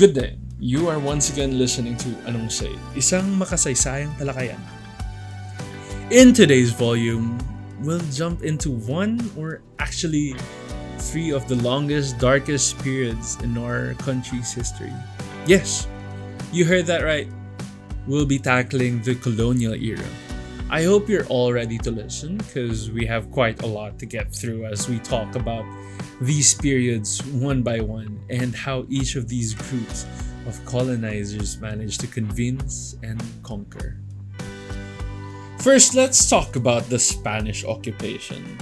Good day. You are once again listening to AnongSay, isang makasaysayang talakayan. In today's volume, we'll jump into one or actually three of the longest, darkest periods in our country's history. Yes, you heard that right. We'll be tackling the colonial era. I hope you're all ready to listen because we have quite a lot to get through as we talk about these periods one by one and how each of these groups of colonizers managed to convince and conquer. First, let's talk about the Spanish occupation.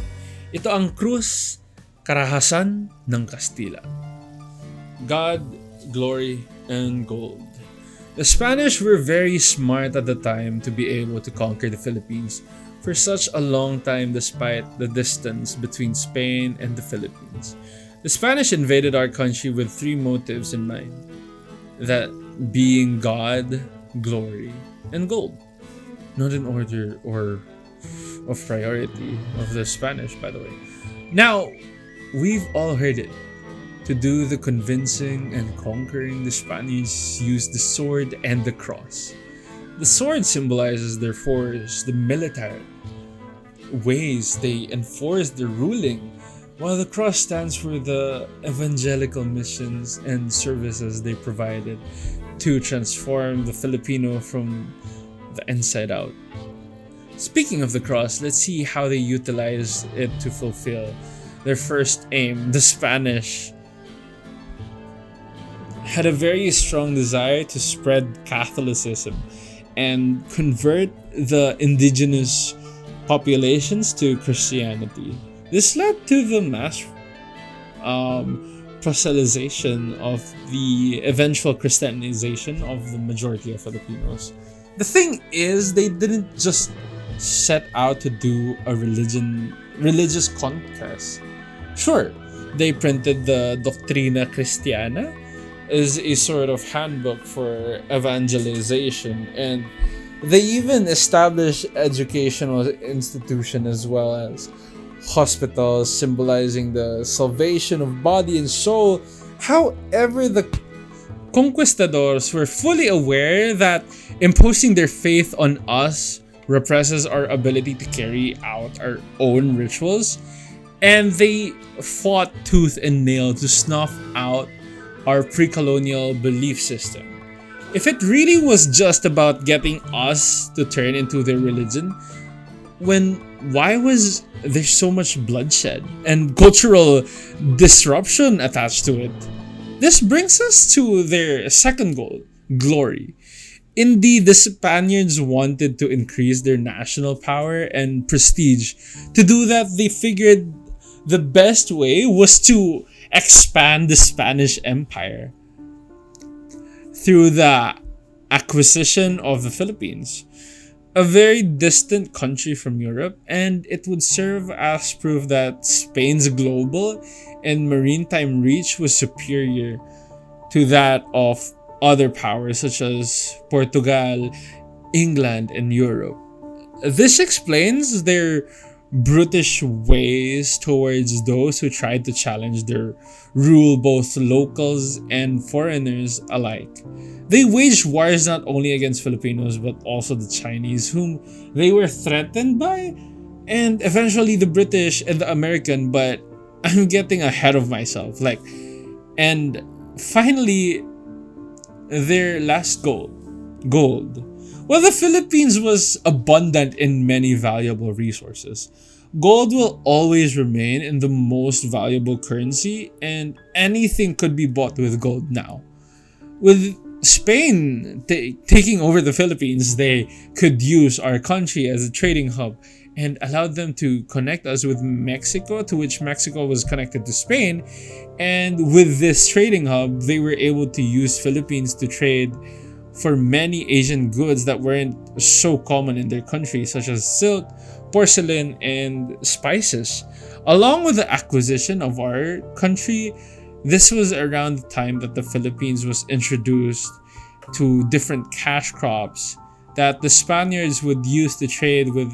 Ito ang krus, karahasan ng Kastila. God, glory, and gold. The Spanish were very smart at the time to be able to conquer the Philippines for such a long time despite the distance between Spain and the Philippines. The Spanish invaded our country with three motives in mind, that being God, glory, and gold. Not in order or of priority of the Spanish, by the way. Now, we've all heard it. To do the convincing and conquering, the Spaniards used the sword and the cross. The sword symbolizes their force, the military ways they enforced their ruling, while the cross stands for the evangelical missions and services they provided to transform the Filipino from the inside out. Speaking of the cross, let's see how they utilized it to fulfill their first aim. The Spanish had a very strong desire to spread Catholicism and convert the indigenous populations to Christianity. This led to the mass proselytization of the eventual Christianization of the majority of Filipinos. The thing is, they didn't just set out to do a religious conquest. Sure, they printed the Doctrina Christiana as a sort of handbook for evangelization, and they even established educational institutions as well as hospitals symbolizing the salvation of body and soul. However, the conquistadors were fully aware that imposing their faith on us represses our ability to carry out our own rituals, and they fought tooth and nail to snuff out our pre-colonial belief system. If it really was just about getting us to turn into their religion, why was there so much bloodshed and cultural disruption attached to it? This brings us to their second goal, glory. Indeed, the Spaniards wanted to increase their national power and prestige. To do that, they figured the best way was to expand the Spanish Empire through the acquisition of the Philippines, a very distant country from Europe, and it would serve as proof that Spain's global and maritime reach was superior to that of other powers such as Portugal, England, and Europe. This explains their brutish ways towards those who tried to challenge their rule, both locals and foreigners alike. They waged wars not only against Filipinos but also the Chinese, whom they were threatened by, and eventually the British and the American, but I'm getting ahead of myself. And finally, their last goal, gold. Well, the Philippines was abundant in many valuable resources. Gold will always remain in the most valuable currency, and anything could be bought with gold now. With Spain taking over the Philippines, they could use our country as a trading hub and allowed them to connect us with Mexico, to which Mexico was connected to Spain. And with this trading hub, they were able to use Philippines to trade for many Asian goods that weren't so common in their country, such as silk, porcelain, and spices. Along with the acquisition of our country, this was around the time that the Philippines was introduced to different cash crops that the Spaniards would use to trade with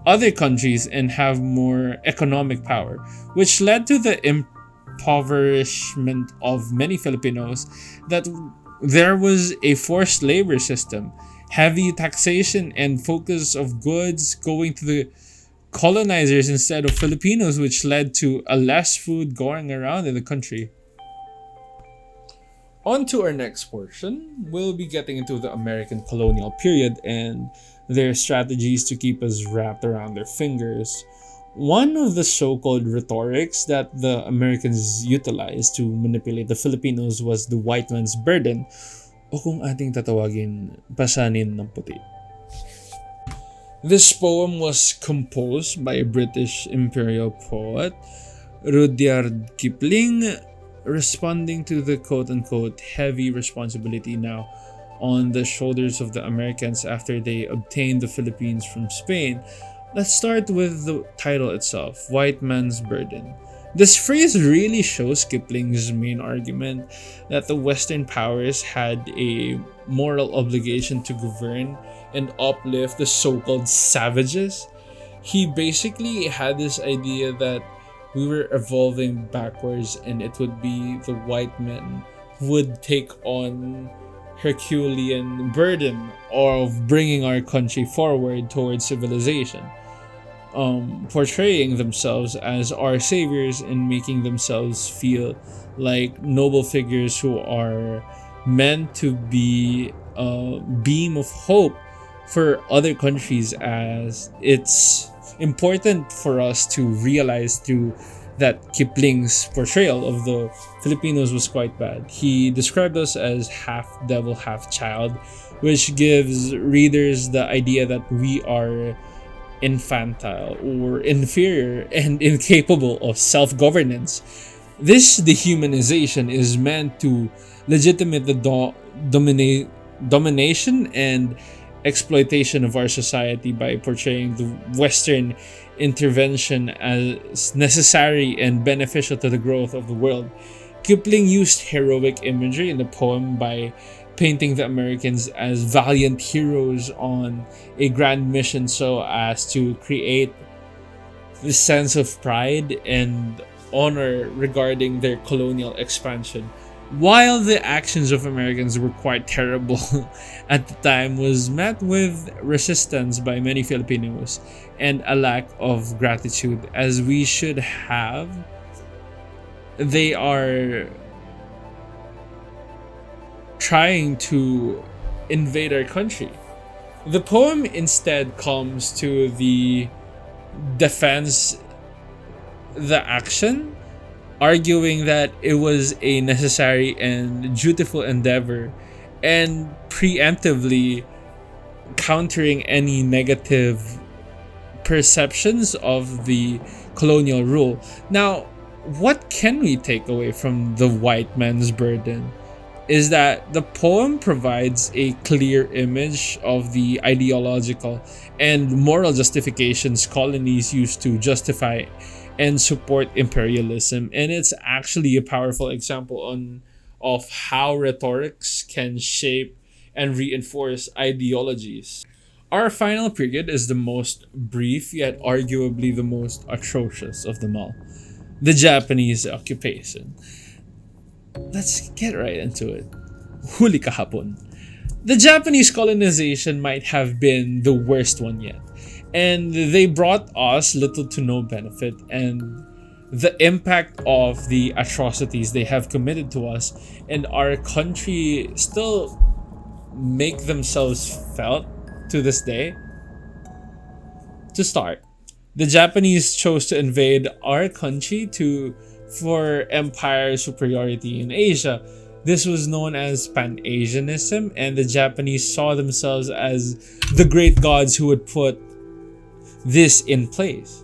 other countries and have more economic power, which led to the impoverishment of many Filipinos that there was a forced labor system, heavy taxation, and focus of goods going to the colonizers instead of Filipinos, which led to a less food going around in the country. On to our next portion, we'll be getting into the American colonial period and their strategies to keep us wrapped around their fingers. One of the so-called rhetorics that the Americans utilized to manipulate the Filipinos was the white man's burden, o kung ating tatawagin, pasanin ng puti. This poem was composed by a British imperial poet, Rudyard Kipling, responding to the quote-unquote heavy responsibility now on the shoulders of the Americans after they obtained the Philippines from Spain. Let's start with the title itself, White Man's Burden. This phrase really shows Kipling's main argument that the Western powers had a moral obligation to govern and uplift the so-called savages. He basically had this idea that we were evolving backwards and it would be the white men who would take on Herculean burden of bringing our country forward towards civilization, portraying themselves as our saviors and making themselves feel like noble figures who are meant to be a beam of hope for other countries, as it's important for us to realize through that Kipling's portrayal of the Filipinos was quite bad. He described us as half devil, half child, which gives readers the idea that we are infantile or inferior and incapable of self-governance. This dehumanization is meant to legitimate the domination and exploitation of our society by portraying the Western intervention as necessary and beneficial to the growth of the world. Kipling used heroic imagery in the poem by painting the Americans as valiant heroes on a grand mission so as to create this sense of pride and honor regarding their colonial expansion. While the actions of Americans were quite terrible at the time, was met with resistance by many Filipinos and a lack of gratitude, as we should have. They are trying to invade our country. The poem instead comes to the defense the action, arguing that it was a necessary and dutiful endeavor and preemptively countering any negative perceptions of the colonial rule. Now, what can we take away from the white man's burden is that the poem provides a clear image of the ideological and moral justifications colonies used to justify and support imperialism, and it's actually a powerful example of how rhetorics can shape and reinforce ideologies. Our final period is the most brief yet arguably the most atrocious of them all, the Japanese occupation. Let's get right into it. Huli kahapon. The Japanese colonization might have been the worst one yet, and they brought us little to no benefit, and the impact of the atrocities they have committed to us and our country still make themselves felt to this day. To start, the Japanese chose to invade our country for empire superiority in Asia. This was known as Pan-Asianism, and the Japanese saw themselves as the great gods who would put this in place.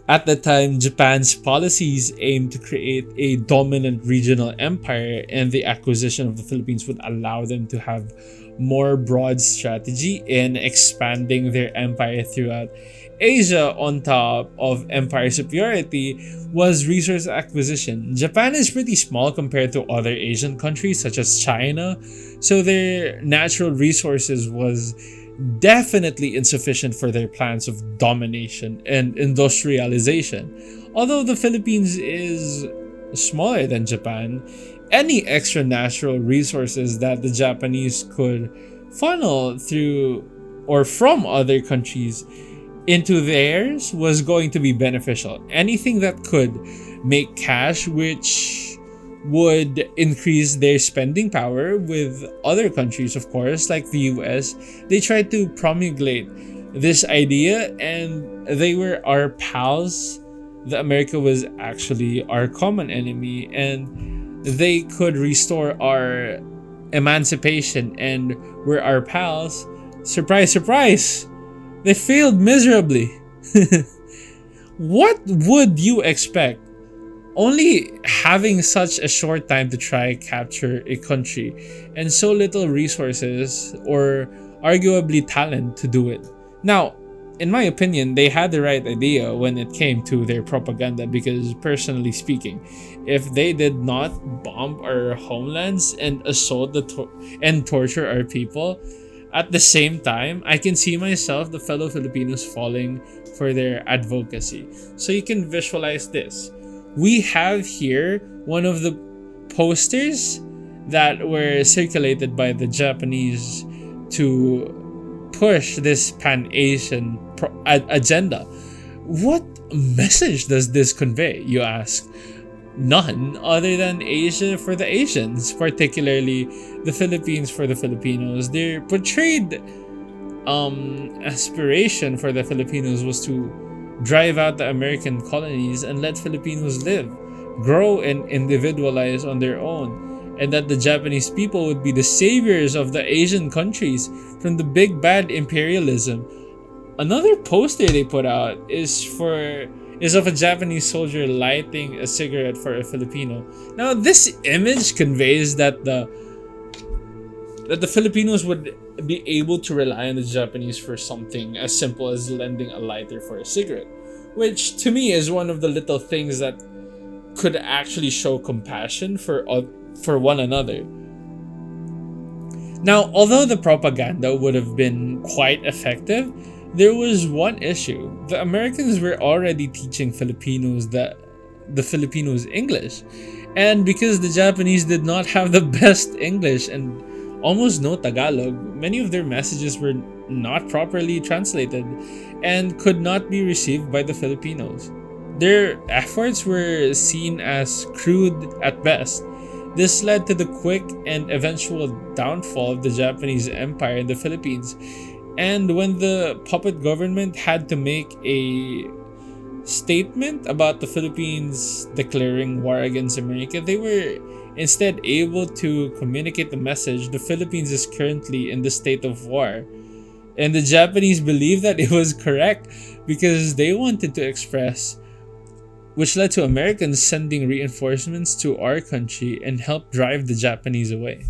At the time, Japan's policies aimed to create a dominant regional empire, and the acquisition of the Philippines would allow them to have more broad strategy in expanding their empire throughout Asia. On top of empire superiority was resource acquisition. Japan is pretty small compared to other Asian countries such as China, so their natural resources was definitely insufficient for their plans of domination and industrialization. Although the Philippines is smaller than Japan, any extra natural resources that the Japanese could funnel through or from other countries into theirs was going to be beneficial. Anything that could make cash, which would increase their spending power with other countries, of course, like the US. They tried to promulgate this idea, and they were our pals. The America was actually our common enemy, and they could restore our emancipation and were our pals. Surprise, surprise! They failed miserably. What would you expect? Only having such a short time to try capture a country and so little resources or arguably talent to do it. Now, in my opinion, they had the right idea when it came to their propaganda, because personally speaking, if they did not bomb our homelands and assault and torture our people at the same time, I can see myself, the fellow Filipinos, falling for their advocacy. So you can visualize this. We have here one of the posters that were circulated by the Japanese to push this Pan-Asian agenda. What message does this convey, you ask? None other than Asia for the Asians, particularly the Philippines for the Filipinos. Their portrayed aspiration for the Filipinos was to drive out the American colonies and let Filipinos live, grow, and individualize on their own, and that the Japanese people would be the saviors of the Asian countries from the big bad imperialism. Another poster they put out is of a Japanese soldier lighting a cigarette for a Filipino. Now, this image conveys that the Filipinos would be able to rely on the Japanese for something as simple as lending a lighter for a cigarette, which to me is one of the little things that could actually show compassion for one another. Now, although the propaganda would have been quite effective, there was one issue. The Americans were already teaching Filipinos the Filipinos English, and because the Japanese did not have the best English and almost no Tagalog, many of their messages were not properly translated and could not be received by the Filipinos. Their efforts were seen as crude at best. This led to the quick and eventual downfall of the Japanese Empire in the Philippines. And when the puppet government had to make a statement about the Philippines declaring war against America, they were instead able to communicate the message: the Philippines is currently in the state of war. And the Japanese believed that it was correct because they wanted to express, which led to Americans sending reinforcements to our country and helped drive the Japanese away.